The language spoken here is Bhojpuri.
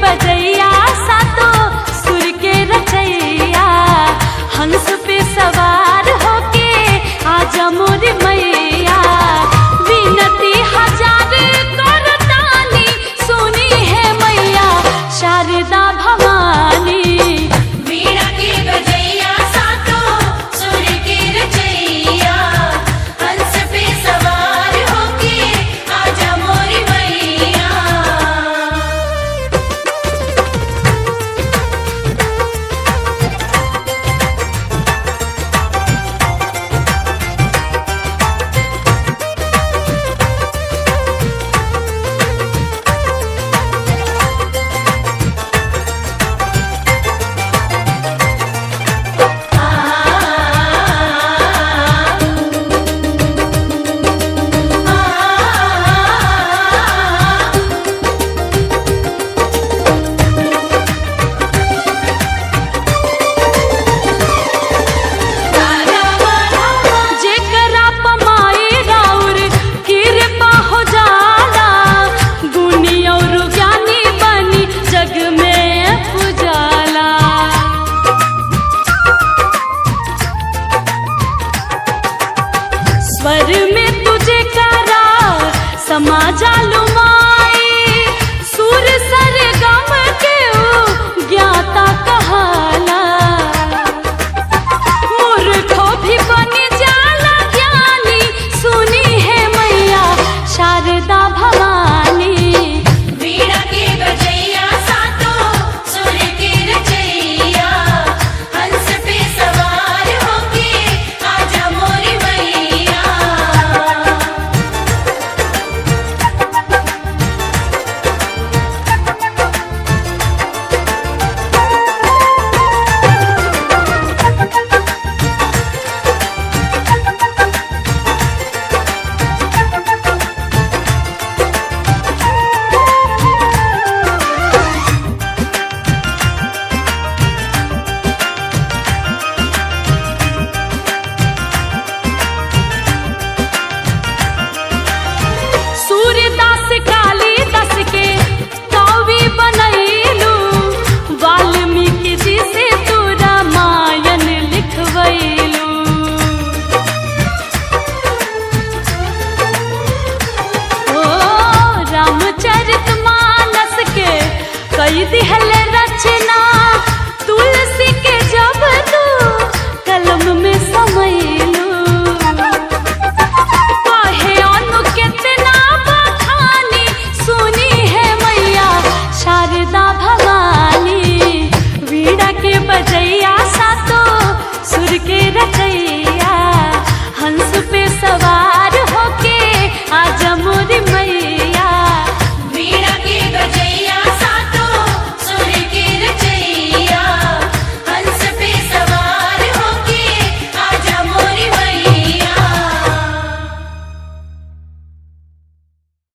बजैया सातो सुर के रचैया, हंस पे सवार होके आजा मोर मैया। विनती हजार करतानी सुनी है मैया शारदा भवानी। वीणा के बजैया सातो सुर के रचैया, हंस पे सवार होके आजा मोरी मैया। जेकरा पमाई राउर कृपा हो जाला, गुणी और ज्ञानी बनी जग में पुजाला। स्वर में तुझे करा समा जालू माई, सुर सरगम के ऊ ज्ञाता कहाला। मूर्खों भी बन जाला ज्ञानी सुनी है मैया शारदा भवानी। वीणा के बजैया सातो सुर के रचैया, हंस पे सवार होके आजा मोरी मैया। सूर्यदास कालिदास के कवि बनैलू, वाल्मीकि जी से तू रामायण लिखवैलू। ओ रामचरितमानस के कई दिहल रचना, तुलसी के जब तू कलम में समैलू। कहे अनु कितना बखानी सुनी है मैया शारदा भवानी। वीणा के बजैया सातो सुर के रचैया,